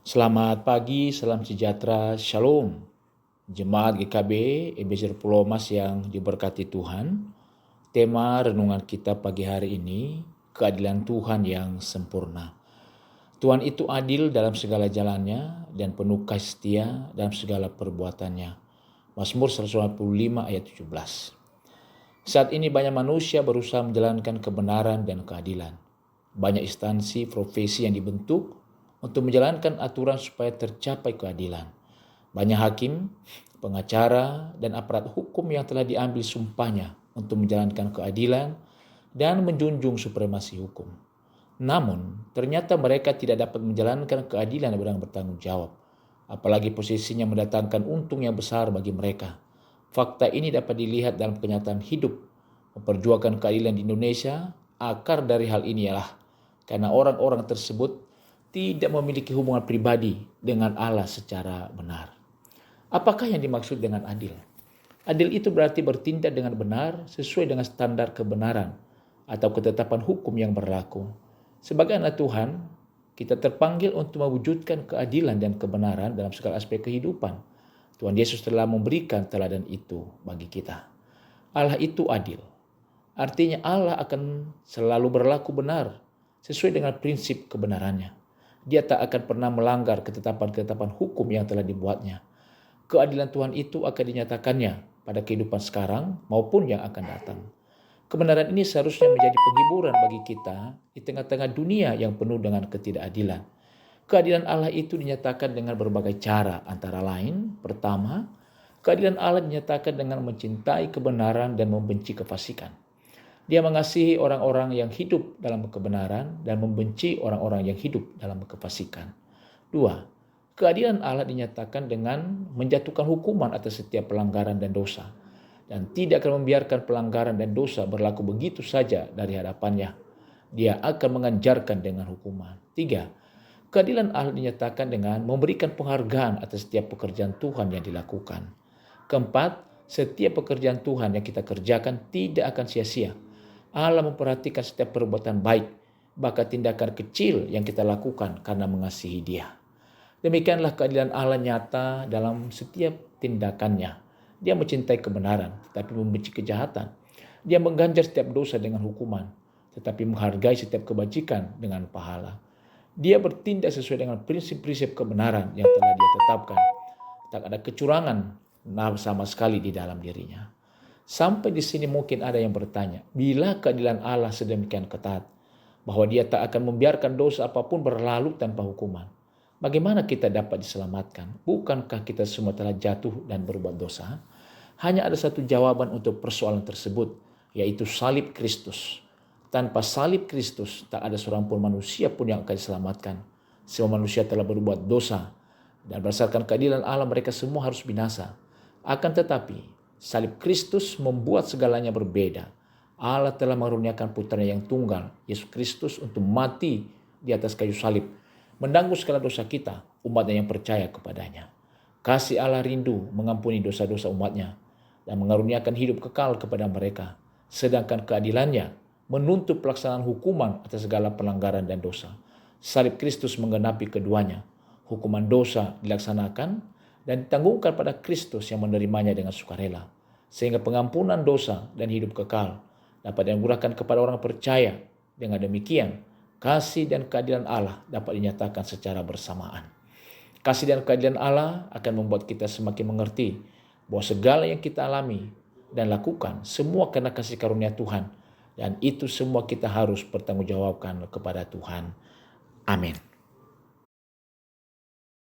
Selamat pagi, salam sejahtera, shalom. Jemaat GKB Ebenezer Pulau Mas yang diberkati Tuhan. Tema renungan kita pagi hari ini, keadilan Tuhan yang sempurna. Tuhan itu adil dalam segala jalannya dan penuh kasih setia dalam segala perbuatannya. Mazmur 155 ayat 17. Saat ini banyak manusia berusaha menjalankan kebenaran dan keadilan. Banyak instansi profesi yang dibentuk untuk menjalankan aturan supaya tercapai keadilan. Banyak hakim, pengacara, dan aparat hukum yang telah diambil sumpahnya untuk menjalankan keadilan dan menjunjung supremasi hukum. Namun, ternyata mereka tidak dapat menjalankan keadilan yang bertanggung jawab, apalagi posisinya mendatangkan untung yang besar bagi mereka. Fakta ini dapat dilihat dalam kenyataan hidup. Memperjuangkan keadilan di Indonesia, akar dari hal ini ialah karena orang-orang tersebut tidak memiliki hubungan pribadi dengan Allah secara benar. Apakah yang dimaksud dengan adil? Adil itu berarti bertindak dengan benar sesuai dengan standar kebenaran atau ketetapan hukum yang berlaku. Sebagai anak Tuhan, kita terpanggil untuk mewujudkan keadilan dan kebenaran dalam segala aspek kehidupan. Tuhan Yesus telah memberikan teladan itu bagi kita. Allah itu adil. Artinya Allah akan selalu berlaku benar sesuai dengan prinsip kebenarannya. Dia tak akan pernah melanggar ketetapan-ketetapan hukum yang telah dibuatnya. Keadilan Tuhan itu akan dinyatakannya pada kehidupan sekarang maupun yang akan datang. Kebenaran ini seharusnya menjadi penghiburan bagi kita di tengah-tengah dunia yang penuh dengan ketidakadilan. Keadilan Allah itu dinyatakan dengan berbagai cara, antara lain, pertama, keadilan Allah dinyatakan dengan mencintai kebenaran dan membenci kefasikan. Dia mengasihi orang-orang yang hidup dalam kebenaran dan membenci orang-orang yang hidup dalam kefasikan. 2. Keadilan Allah dinyatakan dengan menjatuhkan hukuman atas setiap pelanggaran dan dosa dan tidak akan membiarkan pelanggaran dan dosa berlaku begitu saja dari hadapannya. Dia akan menganjarkan dengan hukuman. 3. Keadilan Allah dinyatakan dengan memberikan penghargaan atas setiap pekerjaan Tuhan yang dilakukan. 4. Setiap pekerjaan Tuhan yang kita kerjakan tidak akan sia-sia. Allah memperhatikan setiap perbuatan baik, bahkan tindakan kecil yang kita lakukan karena mengasihi Dia. Demikianlah keadilan Allah nyata dalam setiap tindakannya. Dia mencintai kebenaran, tetapi membenci kejahatan. Dia mengganjar setiap dosa dengan hukuman, tetapi menghargai setiap kebajikan dengan pahala. Dia bertindak sesuai dengan prinsip-prinsip kebenaran yang telah Dia tetapkan. Tak ada kecurangan sama sekali di dalam dirinya. Sampai di sini mungkin ada yang bertanya, bila keadilan Allah sedemikian ketat, bahwa Dia tak akan membiarkan dosa apapun berlalu tanpa hukuman, bagaimana kita dapat diselamatkan? Bukankah kita semua telah jatuh dan berbuat dosa? Hanya ada satu jawaban untuk persoalan tersebut, yaitu salib Kristus. Tanpa salib Kristus, tak ada seorang pun manusia pun yang akan diselamatkan. Semua manusia telah berbuat dosa, dan berdasarkan keadilan Allah mereka semua harus binasa. Akan tetapi, salib Kristus membuat segalanya berbeda. Allah telah mengaruniakan putranya yang tunggal, Yesus Kristus, untuk mati di atas kayu salib, menanggung segala dosa kita, umatnya yang percaya kepadanya. Kasih Allah rindu mengampuni dosa-dosa umatnya dan mengaruniakan hidup kekal kepada mereka. Sedangkan keadilannya menuntut pelaksanaan hukuman atas segala pelanggaran dan dosa. Salib Kristus menggenapi keduanya. Hukuman dosa dilaksanakan dan ditanggungkan pada Kristus yang menerimanya dengan sukarela, sehingga pengampunan dosa dan hidup kekal dapat dianugerahkan kepada orang percaya. Dengan demikian, kasih dan keadilan Allah dapat dinyatakan secara bersamaan. Kasih dan keadilan Allah akan membuat kita semakin mengerti bahwa segala yang kita alami dan lakukan semua karena kasih karunia Tuhan, dan itu semua kita harus bertanggungjawabkan kepada Tuhan. Amin.